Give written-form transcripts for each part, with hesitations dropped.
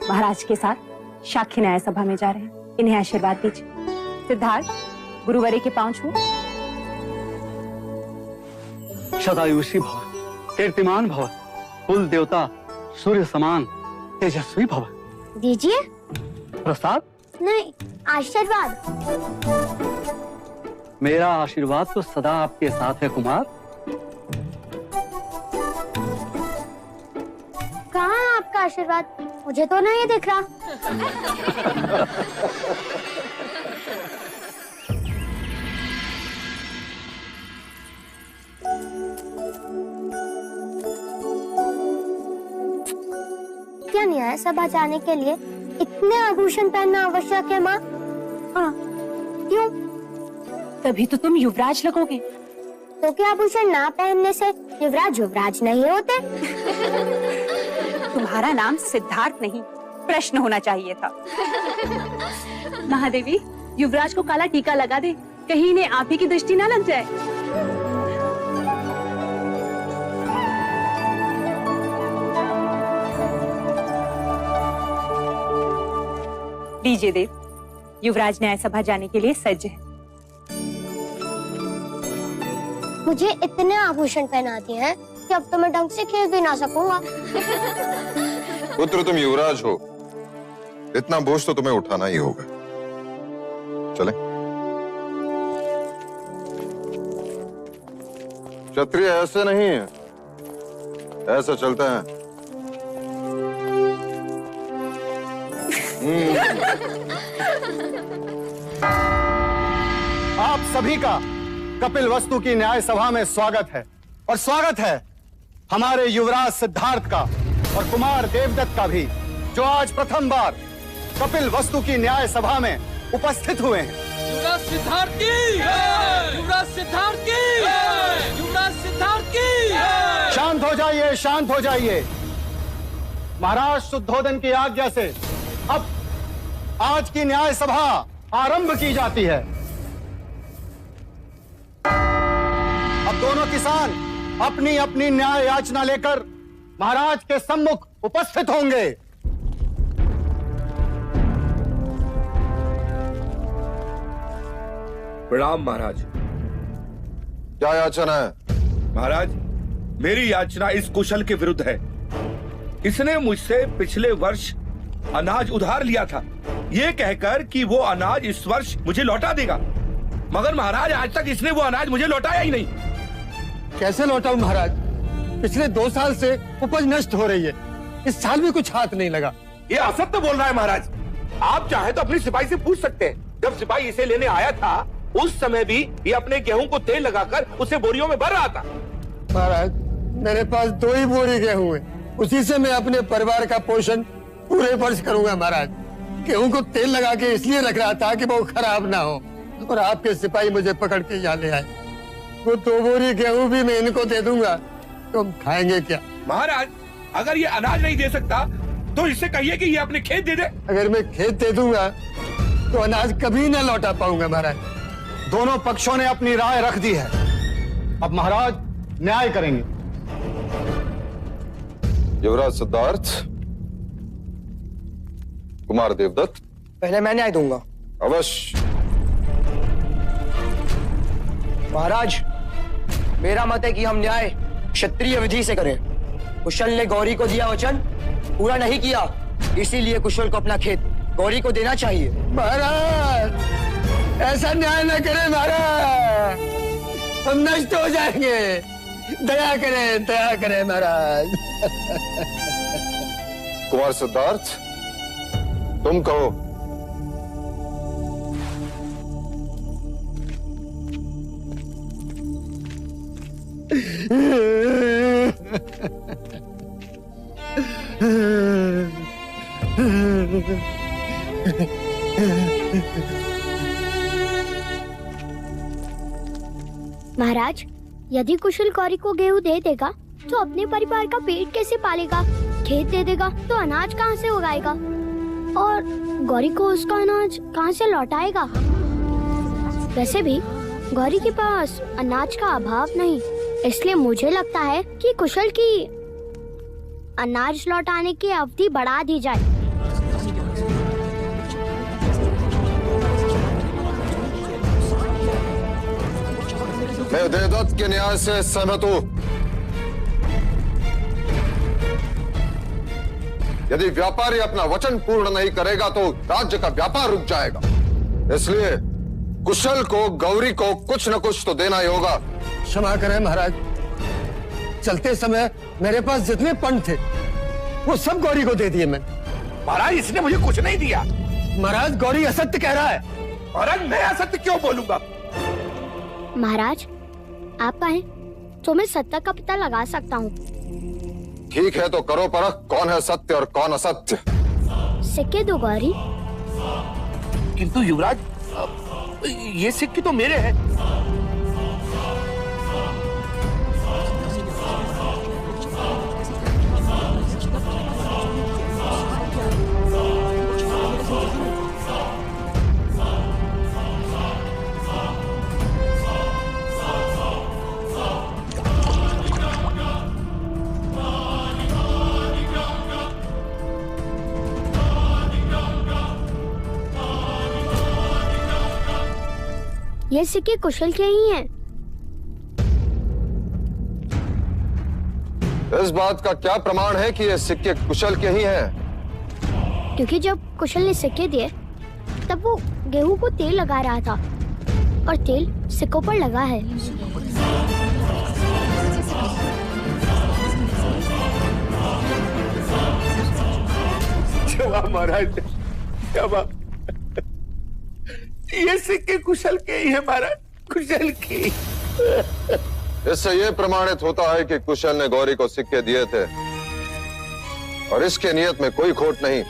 महाराज के साथ शाक्य न्याय सभा में जा रहे हैं, इन्हें आशीर्वाद दीजिए। सिद्धार्थ, गुरुवरे के पांव छुओ। सदायुषी भव, कीर्तिमान भव, कुल देवता सूर्य समान तेजस्वी भव। दीजिए। प्रसाद नहीं, आशीर्वाद। मेरा आशीर्वाद तो सदा आपके साथ है कुमार। कहाँ है आपका आशीर्वाद? मुझे तो नहीं दिख रहा। क्या न्याय सभा जाने के लिए इतने आभूषण पहनना आवश्यक है माँ? हाँ, क्यों? तभी तो तुम युवराज लगोगे। तो क्या आभूषण ना पहनने से युवराज युवराज नहीं होते? तुम्हारा नाम सिद्धार्थ नहीं, प्रश्न होना चाहिए था। महादेवी, युवराज को काला टीका लगा दे, कहीं इन्हें आप ही की दृष्टि ना लग जाए। लीजिए देव, युवराज न्याय सभा जाने के लिए सज्ज है। मुझे इतने आभूषण पहना दिए हैं कि अब तो मैं ढंग से खेल भी ना सकूंगा। पुत्र, तुम युवराज हो, इतना बोझ तो तुम्हें उठाना ही होगा। चले। क्षत्रिय ऐसे नहीं है, ऐसे चलते हैं। आप सभी का कपिल वस्तु की न्याय सभा में स्वागत है, और स्वागत है हमारे युवराज सिद्धार्थ का और कुमार देवदत्त का भी, जो आज प्रथम बार कपिल वस्तु की न्याय सभा में उपस्थित हुए हैं। युवराज सिद्धार्थ की! युवराज सिद्धार्थ की! युवराज सिद्धार्थ की! शांत हो जाइए, शांत हो जाइए। महाराज शुद्धोदन की आज्ञा से अब आज की न्याय सभा आरंभ की जाती है। अब दोनों किसान अपनी अपनी न्याय याचना लेकर महाराज के सम्मुख उपस्थित होंगे। प्रणाम महाराज। क्या याचना है? महाराज, मेरी याचना इस कुशल के विरुद्ध है। इसने मुझसे पिछले वर्ष अनाज उधार लिया था, ये कहकर कि वो अनाज इस वर्ष मुझे लौटा देगा, मगर महाराज आज तक इसने वो अनाज मुझे लौटाया ही नहीं। कैसे लौटाऊं महाराज? पिछले 2 साल से उपज नष्ट हो रही है, इस साल भी कुछ हाथ नहीं लगा। ये असत्य बोल रहा है महाराज। आप चाहे तो अपने सिपाही से पूछ सकते हैं। जब सिपाही इसे लेने आया था उस समय भी ये अपने गेहूं को तेल लगाकर उसे बोरियों में भर रहा था। महाराज, मेरे पास 2 ही बोरी गेहूं है, उसी से मैं अपने परिवार का पोषण पूरे वर्ष करूंगा। महाराज, गेहूं को तेल लगा के इसलिए रख रहा था कि वो खराब ना हो, और आपके सिपाही मुझे पकड़ के यहाँ ले आए। वो 2 बोरी गेहूं भी मैं इनको दे दूंगा, तो हम खाएंगे क्या? महाराज, अगर ये अनाज नहीं दे सकता तो इससे कहिए कि ये अपने खेत दे दे। अगर मैं खेत दे दूंगा तो अनाज कभी ना लौटा पाऊंगा। महाराज, दोनों पक्षों ने अपनी राय रख दी है, अब महाराज न्याय करेंगे। युवराज सिद्धार्थ, कुमार देवदत्त, पहले मैं न्याय दूंगा। अवश्य। महाराज, मेरा मत है कि हम न्याय क्षत्रिय विधि से करें। कुशल ने गौरी को दिया वचन पूरा नहीं किया, इसीलिए कुशल को अपना खेत गौरी को देना चाहिए। महाराज, ऐसा न्याय न करें महाराज, हम नष्ट हो जाएंगे। दया करें महाराज। कुमार सिद्धार्थ, तुम कहो। महाराज, यदि कुशल गौरी को गेहूं दे देगा तो अपने परिवार का पेट कैसे पालेगा? खेत दे देगा तो अनाज कहाँ से उगाएगा? और गौरी को उसका अनाज कहाँ से लौटाएगा? वैसे भी गौरी के पास अनाज का अभाव नहीं, इसलिए मुझे लगता है कि कुशल की अनाज लौटाने की अवधि बढ़ा दी जाए। मैं देवदत्त के न्याय से सहमत हूं। यदि व्यापारी अपना वचन पूर्ण नहीं करेगा तो राज्य का व्यापार रुक जाएगा। इसलिए कुशल को, गौरी को कुछ न कुछ तो देना ही होगा। क्षमा करें महाराज, चलते समय मेरे पास जितने पंड थे वो सब गौरी को दे दिए मैंने। महाराज इसने मुझे कुछ नहीं दिया। महाराज गौरी असत्य कह रहा है। महाराज मैं असत्य क्यों बोलूंगा? महाराज आप कहें तो मैं सत्य का पता लगा सकता हूँ। ठीक है तो करो परख, कौन है सत्य और कौन असत्य। सिक्के दो गौरी। किंतु युवराज, ये सिक्के तो मेरे हैं। ये सिक्के कुशल के ही हैं। इस बात का क्या प्रमाण है कि ये सिक्के कुशल के ही हैं? क्योंकि जब कुशल ने सिक्के दिए तब वो गेहूं को तेल लगा रहा था और तेल सिक्कों पर लगा है। जवाब महाराज, जवाब। ये सिक्के कुशल के ही है महाराज, कुशल के। इससे यह प्रमाणित होता है कि कुशल ने गौरी को सिक्के दिए थे और इसके नियत में कोई खोट नहीं।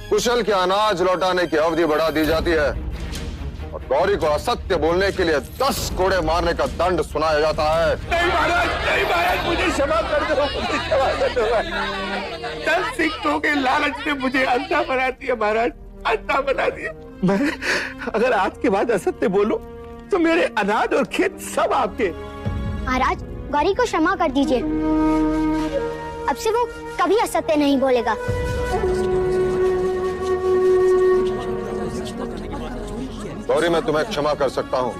कुशल के अनाज लौटाने की अवधि बढ़ा दी जाती है और गौरी को असत्य बोलने के लिए 10 कोड़े मारने का दंड सुनाया जाता है। नहीं महाराज, नहीं महाराज, मुझे क्षमा कर दो, मुझे क्षमा कर दो। 10 सिक्कों के लालच ने मुझे अंधा बना दिया महाराज, अंधा बना दिया। मैं अगर आज के बाद असत्य बोलूं तो मेरे अनाज और खेत सब आपके। महाराज गौरी को क्षमा कर दीजिए, अब से वो कभी असत्य नहीं बोलेगा। गौरी मैं तुम्हें क्षमा कर सकता हूँ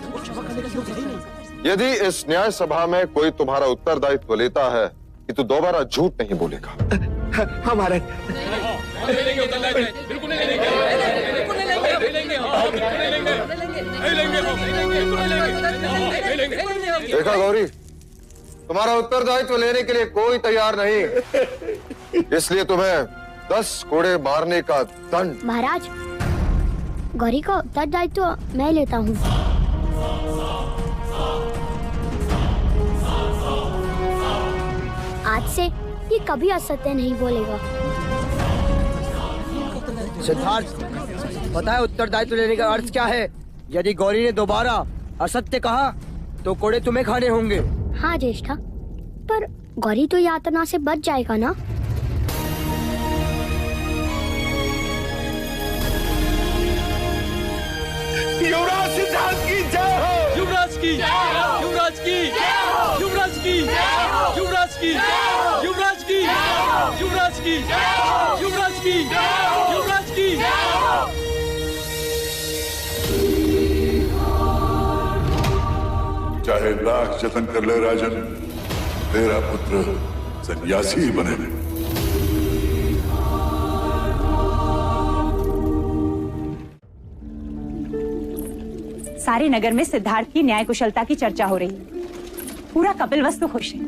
यदि इस न्याय सभा में कोई तुम्हारा उत्तरदायित्व लेता है कि तू दोबारा झूठ नहीं बोलेगा। हाँ महाराज। देखा गौरी, तुम्हारा उत्तरदायित्व लेने के लिए कोई तैयार नहीं, इसलिए तुम्हें 10 कोड़े मारने का दंड। महाराज गौरी का उत्तरदायित्व मैं लेता हूँ। आज से ये कभी असत्य नहीं बोलेगा। सिद्धार्थ, पता है उत्तरदायित्व लेने का अर्थ क्या है? यदि गौरी ने दोबारा असत्य कहा तो कोड़े तुम्हें खाने होंगे। हाँ ज्येष्ठा, पर गौरी तो यातना से बच जाएगा ना? युवराज सिद्धार्थ की जय हो। युवराज की, युवराज की, युवराज की, युवराज की, युवराज की, युवराज की, युवराज की, युवराज की। चाहे लाख जतन कर ले राजन, तेरा पुत्र सन्यासी ही बने। सारे नगर में सिद्धार्थ की न्याय कुशलता की चर्चा हो रही है। पूरा कपिलवस्तु खुश है।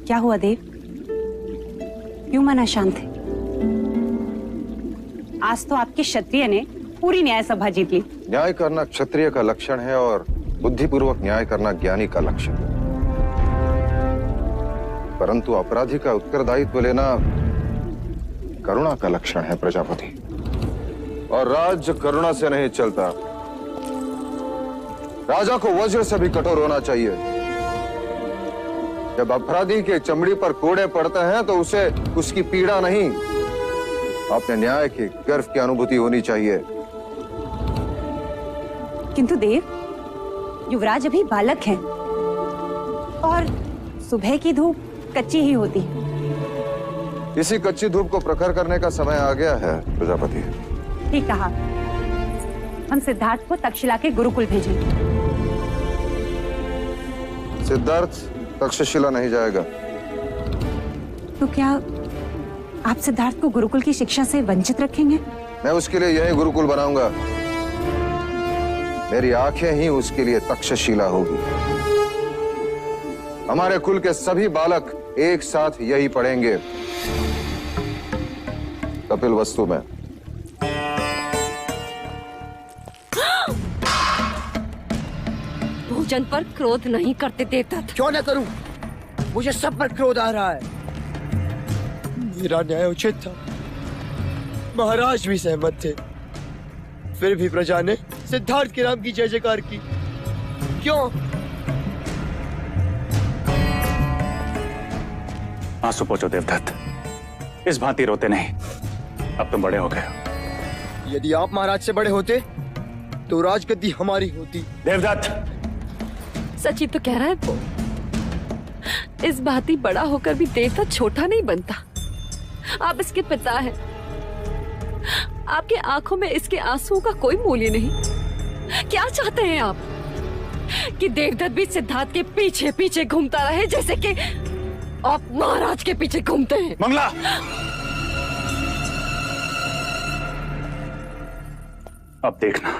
क्या हुआ देव, क्यों मन अशांत है? आज तो आपके क्षत्रिय ने पूरी न्याय सभा जीत ली। न्याय करना क्षत्रिय का लक्षण है और बुद्धिपूर्वक न्याय करना ज्ञानी का लक्षण। परंतु अपराधी का उत्तरदायित्व लेना करुणा का लक्षण है प्रजापति, और राज्य करुणा से नहीं चलता। राजा को वज्र से भी कठोर होना चाहिए। जब अपराधी के चमड़ी पर कोड़े पड़ते हैं तो उसे उसकी पीड़ा नहीं, अपने न्याय के गर्व की अनुभूति होनी चाहिए। किंतु देव, युवराज अभी बालक हैं और सुबह की धूप कच्ची ही होती है। इसी कच्ची धूप को प्रखर करने का समय आ गया है प्रजापति। ठीक कहा। हम सिद्धार्थ को तक्षशिला के गुरुकुल भेजेंगे। सिद्धार्थ तक्षशिला नहीं जाएगा। तो क्या आप सिद्धार्थ को गुरुकुल की शिक्षा से वंचित रखेंगे? मैं उसके लिए यही गुरुकुल बनाऊंगा। मेरी आंखें ही उसके लिए तक्षशिला होगी। हमारे कुल के सभी बालक एक साथ यही पढ़ेंगे, कपिल वस्तु में। भोजन पर क्रोध नहीं करते देवदत्त। क्यों न करूं? मुझे सब पर क्रोध आ रहा है। मेरा न्याय उचित था, महाराज भी सहमत थे, फिर भी प्रजा ने सिद्धार्थ के नाम की जय जयकार की। क्यों? आंसू पोंछो देवदत्त, इस भांति रोते नहीं, अब तुम बड़े हो गए हो। यदि आप महाराज से बड़े होते तो राजगद्दी हमारी होती। देवदत्त, सची तो कह रहा है वो। इस भांति बड़ा होकर भी देवदत्त छोटा नहीं बनता। आप इसके पिता हैं। आपके आंखों में इसके आंसुओं का कोई मूल्य नहीं। क्या चाहते हैं आप? कि देवदत्त भी सिद्धार्थ के पीछे पीछे घूमता रहे जैसे कि आप महाराज के पीछे घूमते हैं? मंगला, अब देखना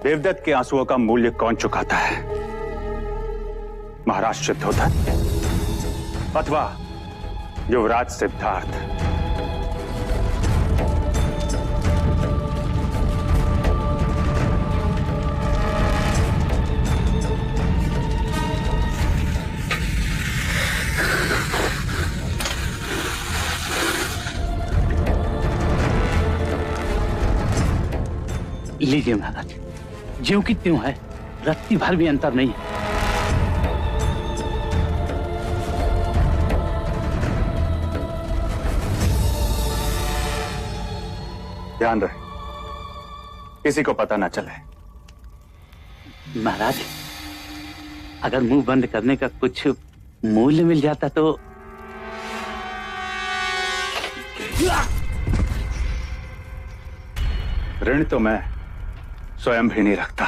देवदत्त के आंसुओं का मूल्य कौन चुकाता है, महाराज शुद्धोधन अथवा युवराज सिद्धार्थ। लीजिए महाराज, ज्यों की त्यों है, रत्ती भर भी अंतर नहीं है। ध्यान रहे, किसी को पता ना चले। महाराज, अगर मुंह बंद करने का कुछ मूल्य मिल जाता तो। ऋण तो मैं स्वयं भी नहीं रखता।